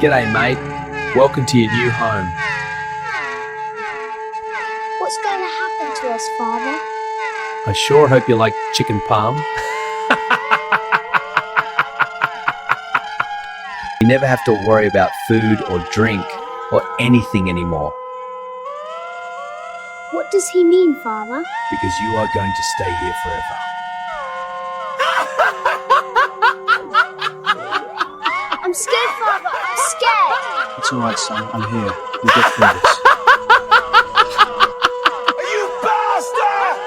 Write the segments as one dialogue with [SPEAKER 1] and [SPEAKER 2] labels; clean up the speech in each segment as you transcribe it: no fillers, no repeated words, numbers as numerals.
[SPEAKER 1] G'day, mate. Welcome to your new home.
[SPEAKER 2] What's going to happen to us, Father?
[SPEAKER 1] I sure hope you like chicken palm. You never have to worry about food or drink or anything anymore,
[SPEAKER 2] What does he mean, Father?
[SPEAKER 1] because you are going to stay here forever.
[SPEAKER 2] I'm scared, Father. I'm scared.
[SPEAKER 3] It's all right, son. I'm here. We'll get through this.
[SPEAKER 4] You bastard!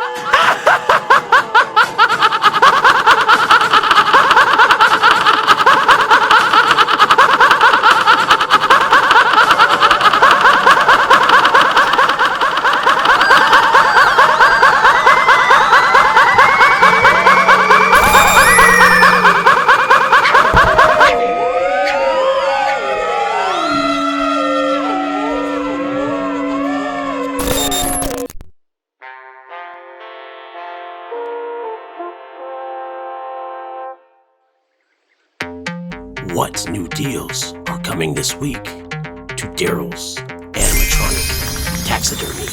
[SPEAKER 5] What new deals are coming this week to Daryl's animatronic taxidermy?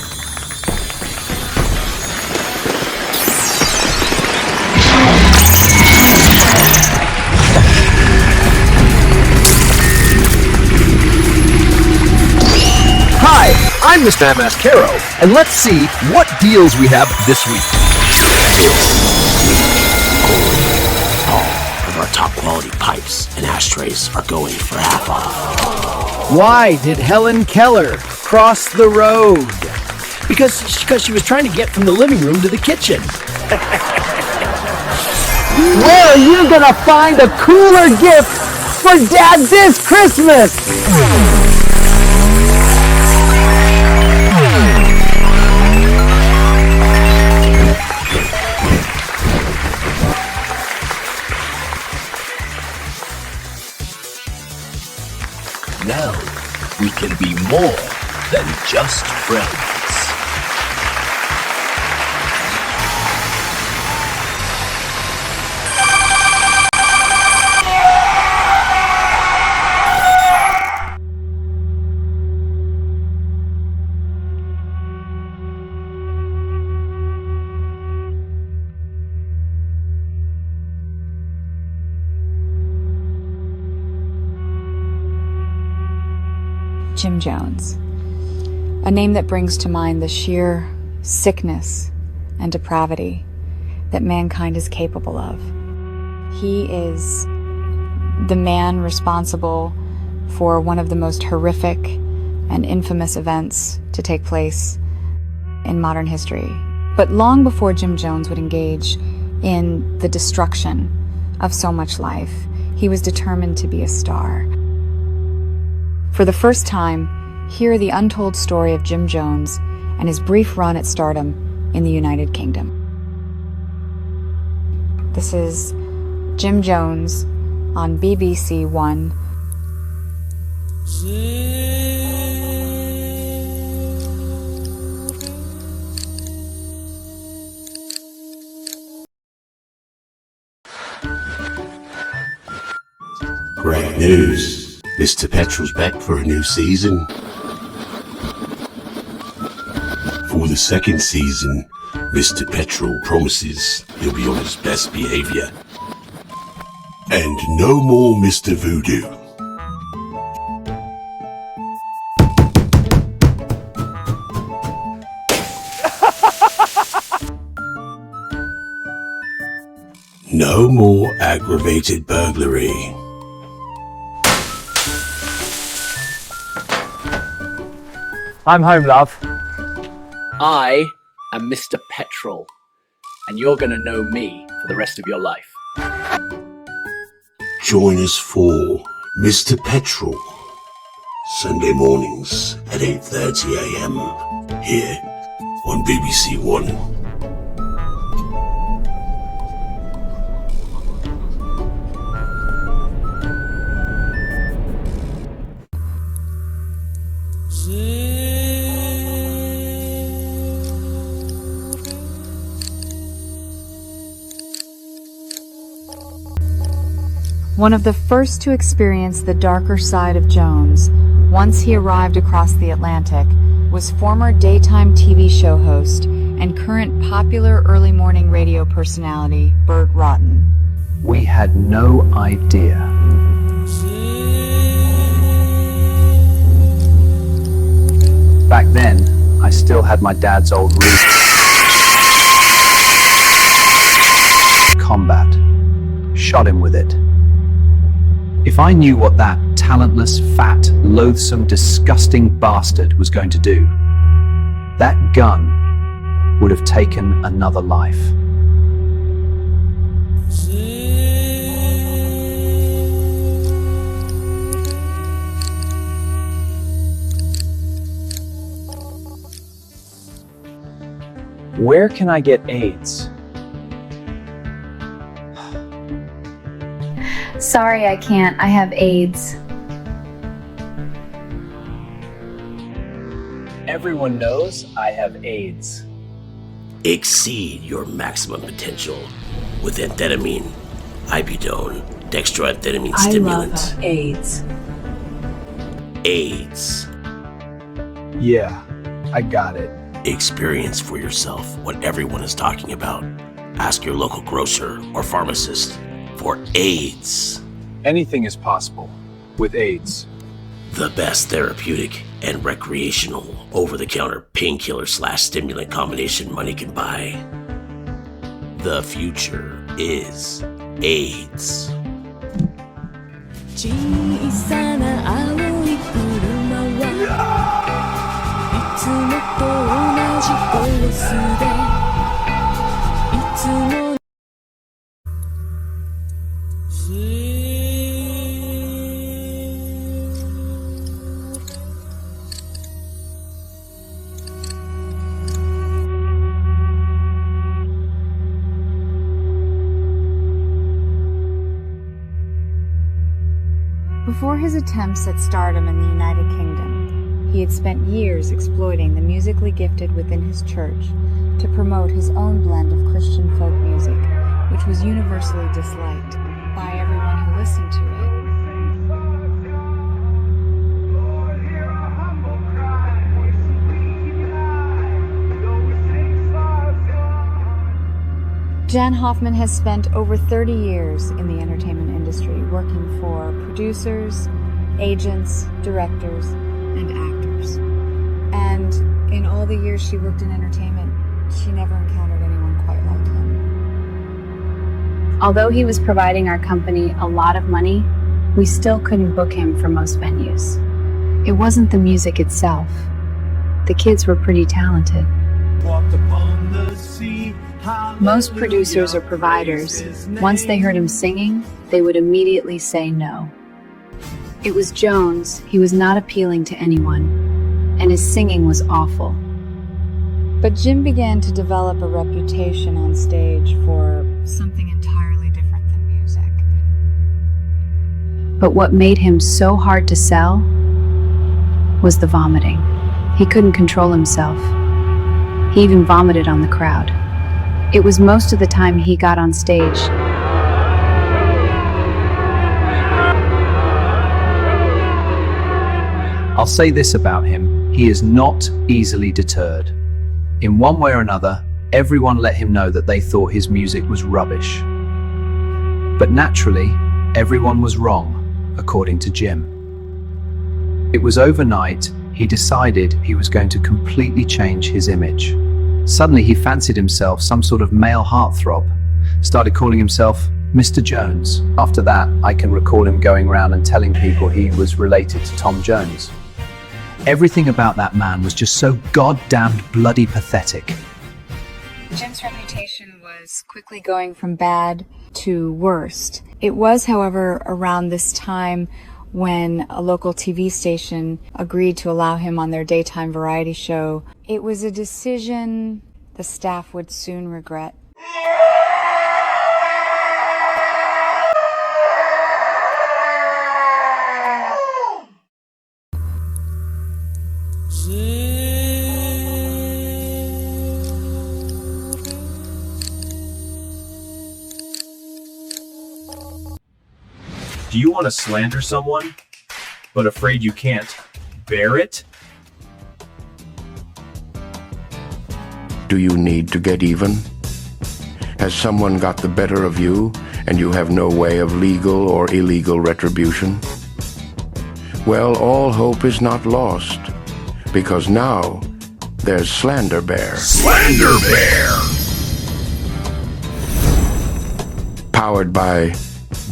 [SPEAKER 1] Hi, I'm Mr. Mascaro, and let's see what deals we have this week.
[SPEAKER 5] All of our top quality pipes and ashtrays are going for half off.
[SPEAKER 6] Why did Helen Keller cross the road? Because she was trying to get from the living room to the kitchen. Where are you gonna find a cooler gift for Dad this Christmas?
[SPEAKER 1] Now we can be more than just friends.
[SPEAKER 7] Jim Jones, a name that brings to mind the sheer sickness and depravity that mankind is capable of. He is the man responsible for one of the most horrific and infamous events to take place in modern history. But long before Jim Jones would engage in the destruction of so much life, he was determined to be a star. For the first time, hear the untold story of Jim Jones and his brief run at stardom in the United Kingdom. This is Jim Jones on BBC1.
[SPEAKER 5] Great news. Mr. Petrel's back for a new season. For the second season, Mr. Petrel promises he'll be on his best behavior. And no more Mr. Voodoo. No more aggravated burglary.
[SPEAKER 6] I'm home, love.
[SPEAKER 1] I am Mr. Petrel, and you're going to know me for the rest of your life.
[SPEAKER 5] Join us for Mr. Petrel, Sunday mornings at 8:30 a.m. here on BBC1.
[SPEAKER 7] One of the first to experience the darker side of Jones, once he arrived across the Atlantic, was former daytime TV show host and current popular early morning radio personality Bert Rotten.
[SPEAKER 6] We had no idea. Back then, I still had my dad's old Ruger combat. Shot him with it. If I knew what that talentless, fat, loathsome, disgusting bastard was going to do, that gun would have taken another life. Where can I get AIDS?
[SPEAKER 8] Sorry, I can't. I have AIDS.
[SPEAKER 6] Everyone knows I have AIDS.
[SPEAKER 5] Exceed your maximum potential with amphetamine, ibudone, dextroamphetamine stimulant.
[SPEAKER 8] AIDS.
[SPEAKER 5] AIDS.
[SPEAKER 6] Yeah, I got it.
[SPEAKER 5] Experience for yourself what everyone is talking about. Ask your local grocer or pharmacist for AIDS.
[SPEAKER 3] Anything is possible with AIDS.
[SPEAKER 5] The best therapeutic and recreational over-the-counter painkiller/stimulant combination money can buy. The future is AIDS.
[SPEAKER 9] 小さな青い車はいつもと同じコースでいつも
[SPEAKER 7] Before his attempts at stardom in the United Kingdom, he had spent years exploiting the musically gifted within his church to promote his own blend of Christian folk music, which was universally disliked by everyone who listened to it. Jan Hoffman has spent over 30 years in the entertainment industry, working for producers, agents, directors, and actors. And in all the years she worked in entertainment, she never encountered anyone quite like him.
[SPEAKER 8] Although he was providing our company a lot of money, we still couldn't book him for most venues. It wasn't the music itself. The kids were pretty talented. Most producers or providers, once they heard him singing, they would immediately say no. It was Jones. He was not appealing to anyone, and his singing was awful.
[SPEAKER 7] But Jim began to develop a reputation on stage for something entirely different than music.
[SPEAKER 8] But what made him so hard to sell was the vomiting. He couldn't control himself. He even vomited on the crowd. It was most of the time he got on stage.
[SPEAKER 6] I'll say this about him, he is not easily deterred. In one way or another, everyone let him know that they thought his music was rubbish. But naturally, everyone was wrong, according to Jim. It was overnight, he decided he was going to completely change his image. Suddenly he fancied himself some sort of male heartthrob, started calling himself Mr. Jones. After that, I can recall him going around and telling people he was related to Tom Jones. Everything about that man was just so goddamned bloody pathetic.
[SPEAKER 7] Jim's reputation was quickly going from bad to worst. It was, however, around this time when a local TV station agreed to allow him on their daytime variety show. It was a decision the staff would soon regret.
[SPEAKER 3] Do you want to slander someone, but afraid you can't bear it?
[SPEAKER 10] Do you need to get even? Has someone got the better of you and you have no way of legal or illegal retribution? Well, all hope is not lost, because now there's Slander Bear.
[SPEAKER 5] Slander Bear!
[SPEAKER 10] Powered by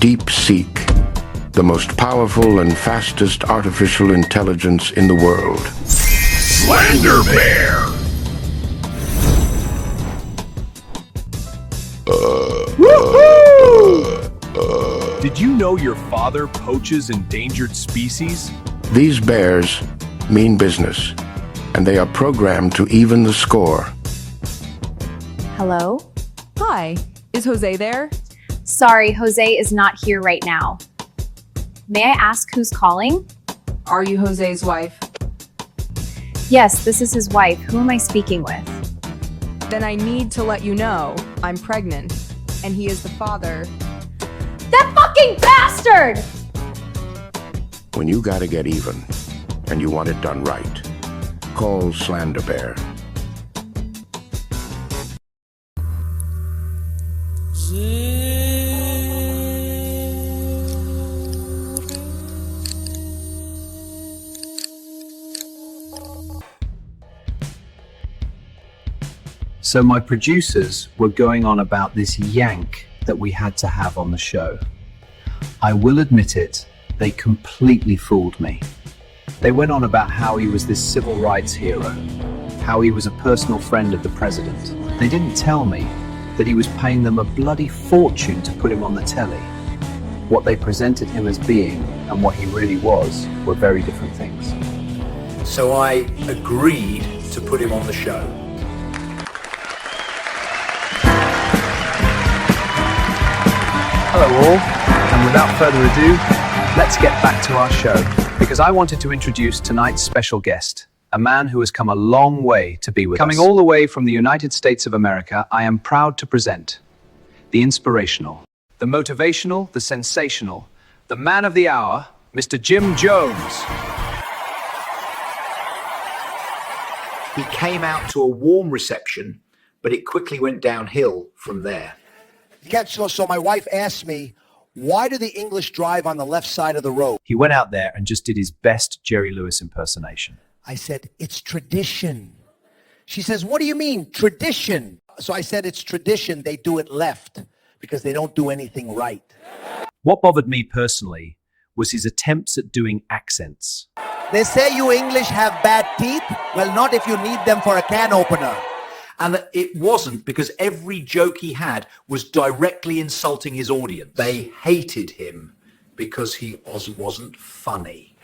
[SPEAKER 10] DeepSeek, the most powerful and fastest artificial intelligence in the world.
[SPEAKER 5] Slander Bear!
[SPEAKER 3] Did you know your father poaches endangered species?
[SPEAKER 10] These bears mean business, and they are programmed to even the score.
[SPEAKER 11] Hello?
[SPEAKER 9] Hi, is Jose there?
[SPEAKER 11] Sorry, Jose is not here right now. May I ask who's calling?
[SPEAKER 9] Are you Jose's wife?
[SPEAKER 11] Yes, this is his wife. Who am I speaking with?
[SPEAKER 9] Then I need to let you know I'm pregnant, and he is the father.
[SPEAKER 11] That fucking bastard!
[SPEAKER 10] When you gotta get even, and you want it done right, call Slander Bear.
[SPEAKER 6] So my producers were going on about this yank that we had to have on the show. I will admit it, they completely fooled me. They went on about how he was this civil rights hero, how he was a personal friend of the president. They didn't tell me that he was paying them a bloody fortune to put him on the telly. What they presented him as being and what he really was were very different things.
[SPEAKER 1] So I agreed to put him on the show.
[SPEAKER 6] Hello all, and without further ado, let's get back to our show, because I wanted to introduce tonight's special guest, a man who has come a long way to be with us. Coming all the way from the United States of America, I am proud to present the inspirational, the motivational, the sensational, the man of the hour, Mr. Jim Jones.
[SPEAKER 1] He came out to a warm reception, but it quickly went downhill from there.
[SPEAKER 12] Yeah, so my wife asked me, why do the English drive on the left side of the road?
[SPEAKER 6] He went out there and just did his best Jerry Lewis impersonation.
[SPEAKER 12] I said, it's tradition. She says, what do you mean, tradition? So I said, it's tradition. They do it left because they don't do anything right.
[SPEAKER 6] What bothered me personally was his attempts at doing accents.
[SPEAKER 12] They say you English have bad teeth. Well, not if you need them for a can opener.
[SPEAKER 1] And that it wasn't, because every joke he had was directly insulting his audience. They hated him because he wasn't funny.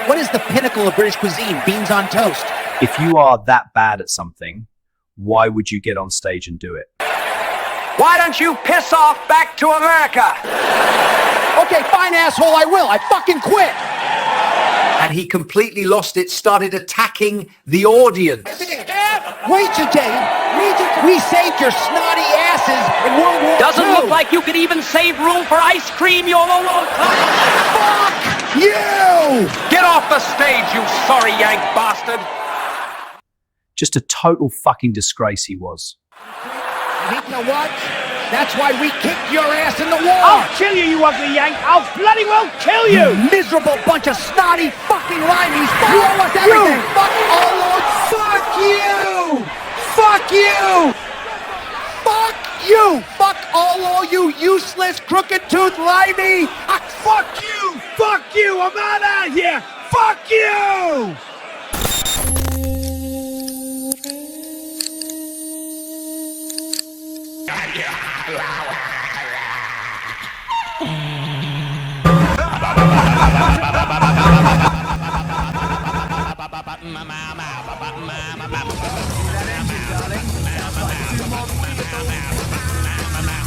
[SPEAKER 12] What is the pinnacle of British cuisine? Beans on toast.
[SPEAKER 6] If you are that bad at something, why would you get on stage and do it?
[SPEAKER 4] Why don't you piss off back to America?
[SPEAKER 12] Okay, fine, asshole, I will. I fucking quit.
[SPEAKER 1] And he completely lost it, started attacking the audience.
[SPEAKER 12] Wait a day. We saved your snotty asses in World War II.
[SPEAKER 4] Doesn't look like you could even save room for ice cream, you old
[SPEAKER 12] Fuck you!
[SPEAKER 4] Get off the stage, you sorry yank bastard!
[SPEAKER 6] Just a total fucking disgrace he was.
[SPEAKER 12] You know what? That's why we kicked your ass in the war!
[SPEAKER 4] I'll kill you, you ugly yank! I'll bloody well kill you!
[SPEAKER 12] You miserable bunch of snotty fucking limeys! You owe us everything! Fuck all of... Fuck you! Fuck you! Fuck you! Fuck all you useless crooked-toothed limey!
[SPEAKER 4] Fuck you! Fuck you! I'm out of here! Fuck you!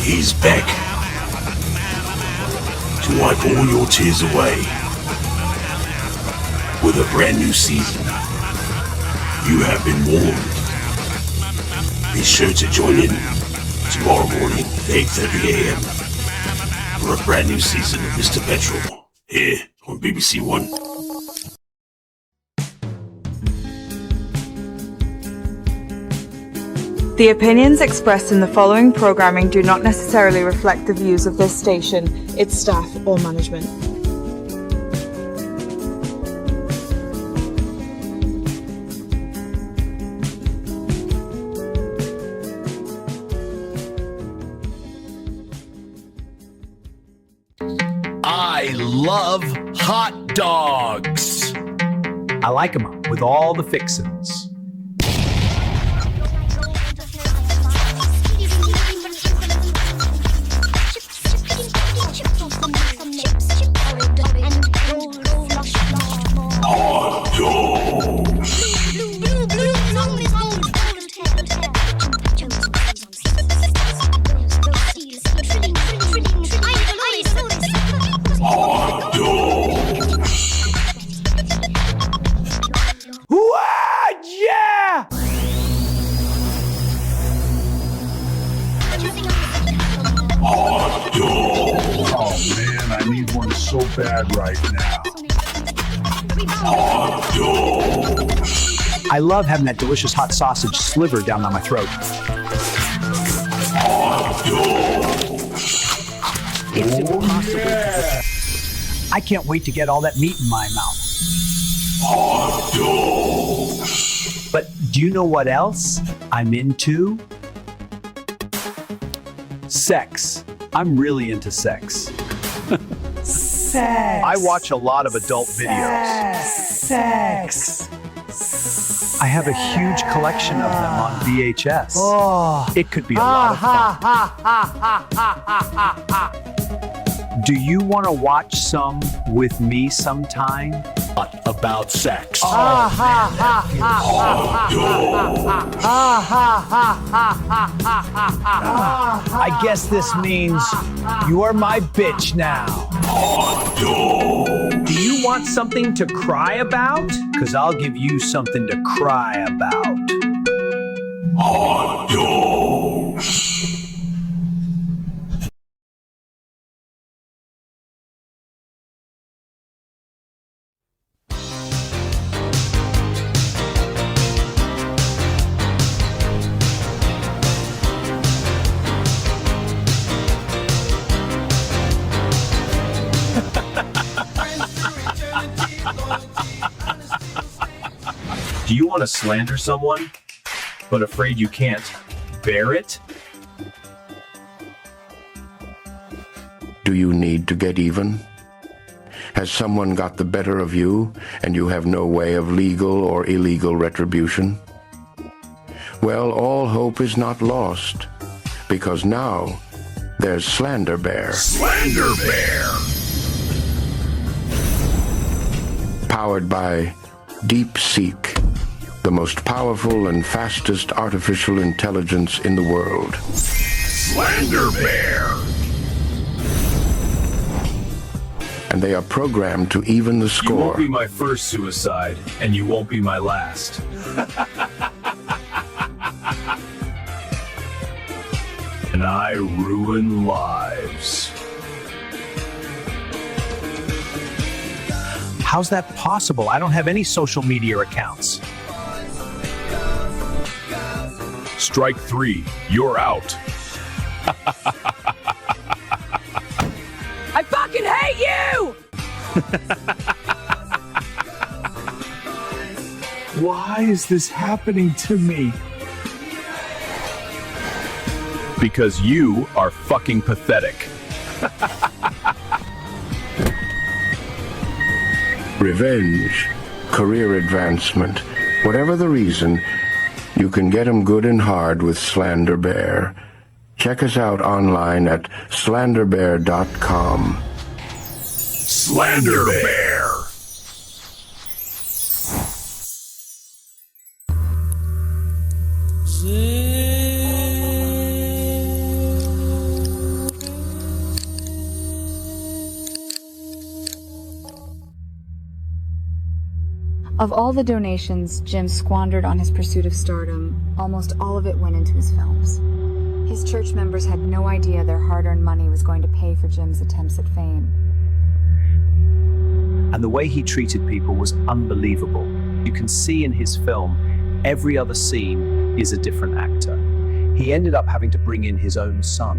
[SPEAKER 5] He's back to wipe all your tears away with a brand new season. You have been warned. Be sure to join in tomorrow morning at 8:30 a.m. for a brand new season of Mr. Petrol here on BBC1.
[SPEAKER 13] The opinions expressed in the following programming do not necessarily reflect the views of this station, its staff, or management.
[SPEAKER 3] I love hot dogs.
[SPEAKER 6] I like them with all the fixins.
[SPEAKER 12] Yeah!
[SPEAKER 3] Oh man, I need one so bad right now.
[SPEAKER 6] I love having that delicious hot sausage sliver down on my throat. It's impossible. I can't wait to get all that meat in my mouth. But do you know what else I'm into? Sex. I'm really into sex.
[SPEAKER 12] Sex.
[SPEAKER 6] I watch a lot of adult videos.
[SPEAKER 12] Sex.
[SPEAKER 6] I have a huge collection of them on VHS.
[SPEAKER 12] Oh.
[SPEAKER 6] It could be a lot of fun. Do you want to watch some with me sometime?
[SPEAKER 3] What about sex?
[SPEAKER 12] I guess this means you are my bitch now.
[SPEAKER 6] Do you want something to cry about? Because I'll give you something to cry about.
[SPEAKER 3] Do you want to slander someone, but afraid you can't bear it?
[SPEAKER 10] Do you need to get even? Has someone got the better of you and you have no way of legal or illegal retribution? Well, all hope is not lost, because now there's Slander Bear.
[SPEAKER 5] Slander Bear!
[SPEAKER 10] Powered by DeepSeek, the most powerful and fastest artificial intelligence in the world.
[SPEAKER 5] Slander Bear!
[SPEAKER 10] And they are programmed to even the
[SPEAKER 3] You
[SPEAKER 10] score.
[SPEAKER 3] won't be my first suicide, and you won't be my last. And I ruin lives.
[SPEAKER 6] How's that possible? I don't have any social media accounts.
[SPEAKER 3] Strike 3, you're out.
[SPEAKER 9] I fucking hate you!
[SPEAKER 3] Why is this happening to me? Because you are fucking pathetic.
[SPEAKER 10] Revenge, career advancement, whatever the reason, you can get 'em good and hard with Slander Bear. Check us out online at slanderbear.com.
[SPEAKER 5] Slander Bear!
[SPEAKER 7] Of all the donations Jim squandered on his pursuit of stardom, almost all of it went into his films. His church members had no idea their hard-earned money was going to pay for Jim's attempts at fame.
[SPEAKER 6] And the way he treated people was unbelievable. You can see in his film, every other scene is a different actor. He ended up having to bring in his own son.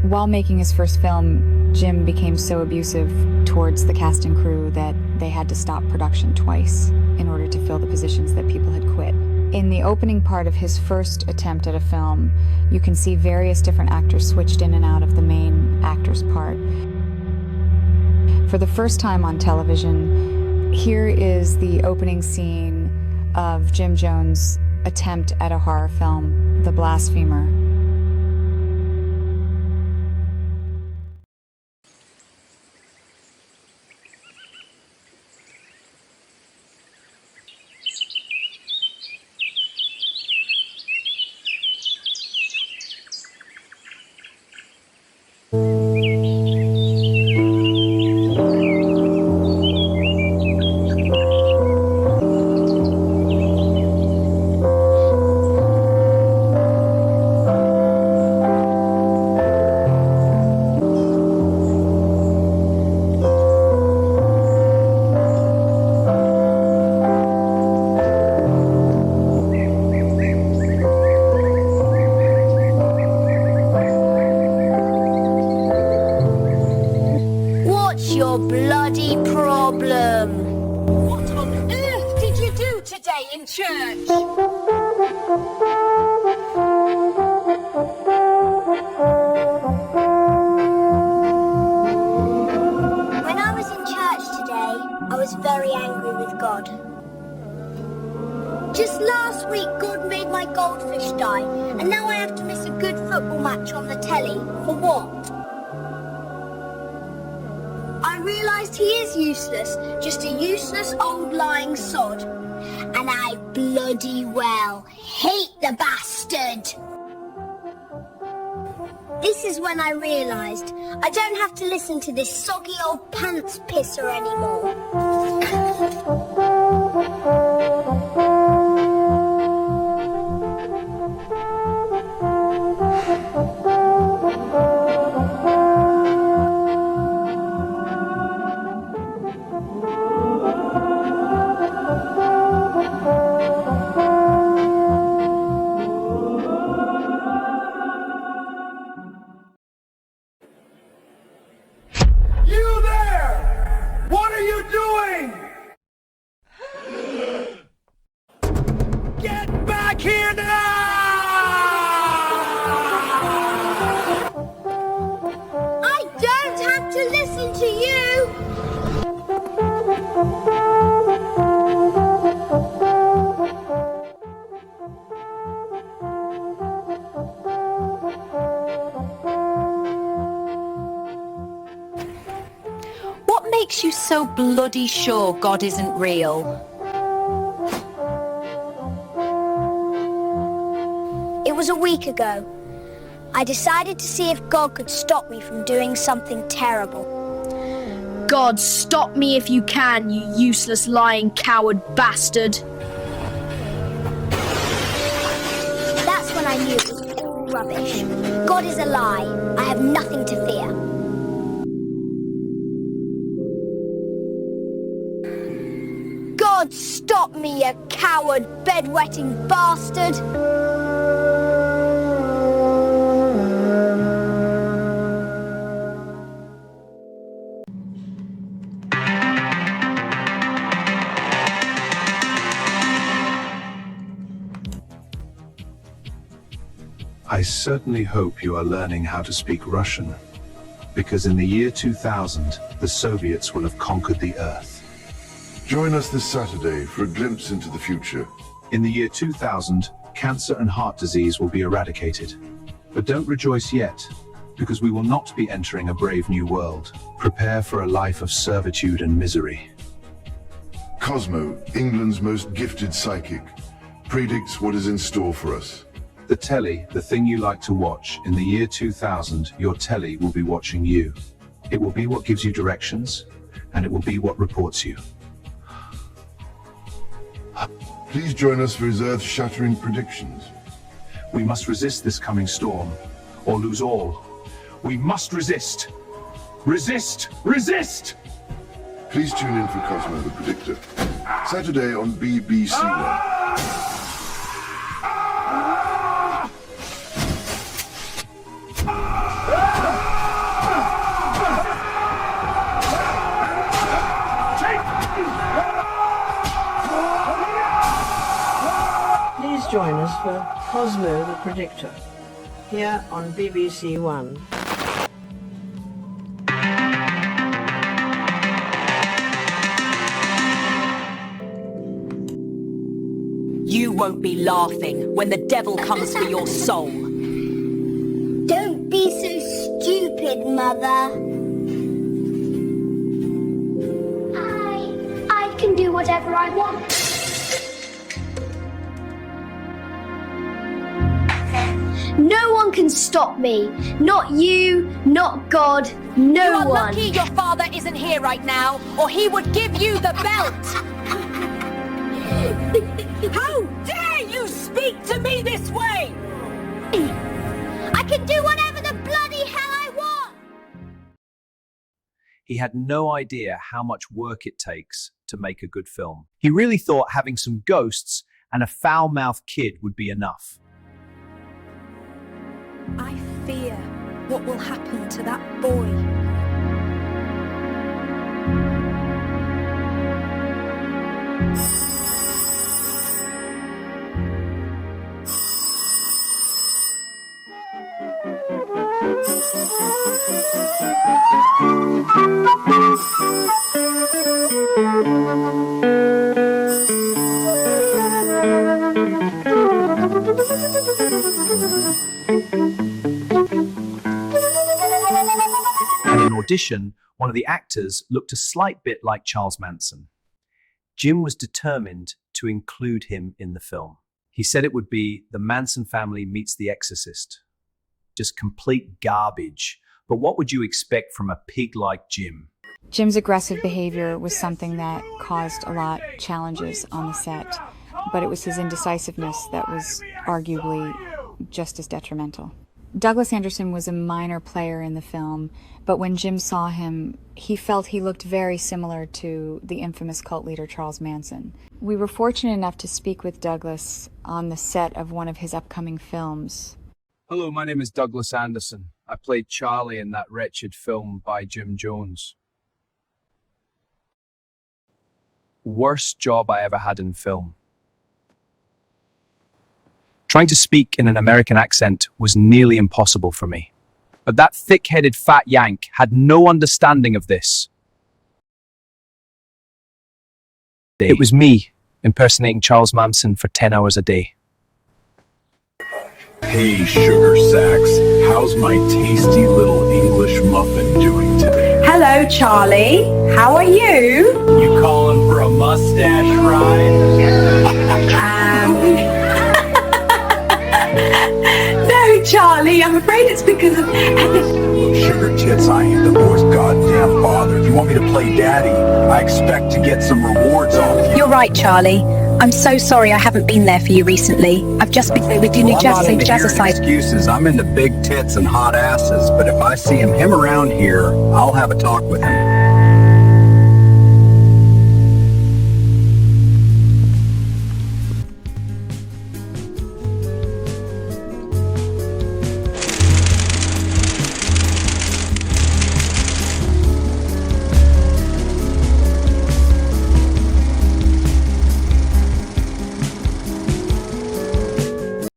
[SPEAKER 7] While making his first film, Jim became so abusive towards the cast and crew that they had to stop production twice in order to fill the positions that people had quit. In the opening part of his first attempt at a film, you can see various different actors switched in and out of the main actor's part. For the first time on television, here is the opening scene of Jim Jones' attempt at a horror film, The Blasphemer.
[SPEAKER 2] Your bloody problem.
[SPEAKER 14] What on earth did you do today in church?
[SPEAKER 2] When I was in church today, I was very angry with God. Just last week, God made my goldfish die, and now I have to miss a good football match on the telly. For what? I realised he is useless, just a useless old lying sod. And I bloody well hate the bastard. This is when I realised I don't have to listen to this soggy old pants pisser anymore.
[SPEAKER 4] You there! What are you doing? Get back here now!
[SPEAKER 2] I don't have to listen to you!
[SPEAKER 14] What makes you so bloody sure God isn't real?
[SPEAKER 2] It was a week ago. I decided to see if God could stop me from doing something terrible.
[SPEAKER 15] God, stop me if you can, you useless lying coward bastard.
[SPEAKER 2] That's when I knew it was all rubbish. God is a lie. I have nothing to fear. God, stop me, you coward, bedwetting bastard!
[SPEAKER 16] I certainly hope you are learning how to speak Russian, because in the year 2000, the Soviets will have conquered the Earth.
[SPEAKER 17] Join us this Saturday for a glimpse into the future.
[SPEAKER 16] In the year 2000, cancer and heart disease will be eradicated. But don't rejoice yet, because we will not be entering a brave new world. Prepare for a life of servitude and misery.
[SPEAKER 17] Cosmo, England's most gifted psychic, predicts what is in store for us.
[SPEAKER 16] The telly, the thing you like to watch. In the year 2000, your telly will be watching you. It will be what gives you directions, and it will be what reports you.
[SPEAKER 17] Please join us for his earth-shattering predictions.
[SPEAKER 16] We must resist this coming storm, or lose all. We must resist. Resist! Resist!
[SPEAKER 17] Please tune in for Cosmo the Predictor. Saturday on BBC1.
[SPEAKER 18] Please join us for Cosmo the Predictor, here on BBC1.
[SPEAKER 14] You won't be laughing when the devil comes for your soul.
[SPEAKER 2] Don't be so stupid, Mother. I can do whatever I want. No one can stop me. Not you, not God, no
[SPEAKER 14] You are
[SPEAKER 2] one.
[SPEAKER 14] lucky your father isn't here right now, or he would give you the belt. How dare you speak to me this way?
[SPEAKER 2] I can do whatever the bloody hell I want.
[SPEAKER 6] He had no idea how much work it takes to make a good film. He really thought having some ghosts and a foul-mouthed kid would be enough.
[SPEAKER 14] I fear what will happen to that boy.
[SPEAKER 6] And in audition, one of the actors looked a slight bit like Charles Manson. Jim was determined to include him in the film. He said it would be The Manson Family Meets The Exorcist. Just complete garbage. But what would you expect from a pig like Jim?
[SPEAKER 7] Jim's aggressive behavior was something that caused a lot of challenges on the set, but it was his indecisiveness that was arguably just as detrimental. Douglas Anderson was a minor player in the film, but when Jim saw him, he felt he looked very similar to the infamous cult leader Charles Manson. We were fortunate enough to speak with Douglas on the set of one of his upcoming films.
[SPEAKER 19] Hello, my name is Douglas Anderson. I played Charlie in that wretched film by Jim Jones. Worst job I ever had in film. Trying to speak in an American accent was nearly impossible for me. But that thick-headed fat yank had no understanding of this. It was me impersonating Charles Manson for 10 hours a day.
[SPEAKER 5] Hey, sugar sacks, how's my tasty little English muffin doing today?
[SPEAKER 20] Hello, Charlie. How are you?
[SPEAKER 3] You calling for a mustache ride?
[SPEAKER 20] No, Charlie, I'm afraid it's because of...
[SPEAKER 5] Look, sugar tits, I ain't the boy's goddamn father. If you want me to play daddy, I expect to get some rewards off you.
[SPEAKER 14] You're right, Charlie. I'm so sorry I haven't been there for you recently. I've just been with your new jazzercise.
[SPEAKER 1] Excuses. I'm into big tits and hot asses, but if I see him around here, I'll have a talk with him.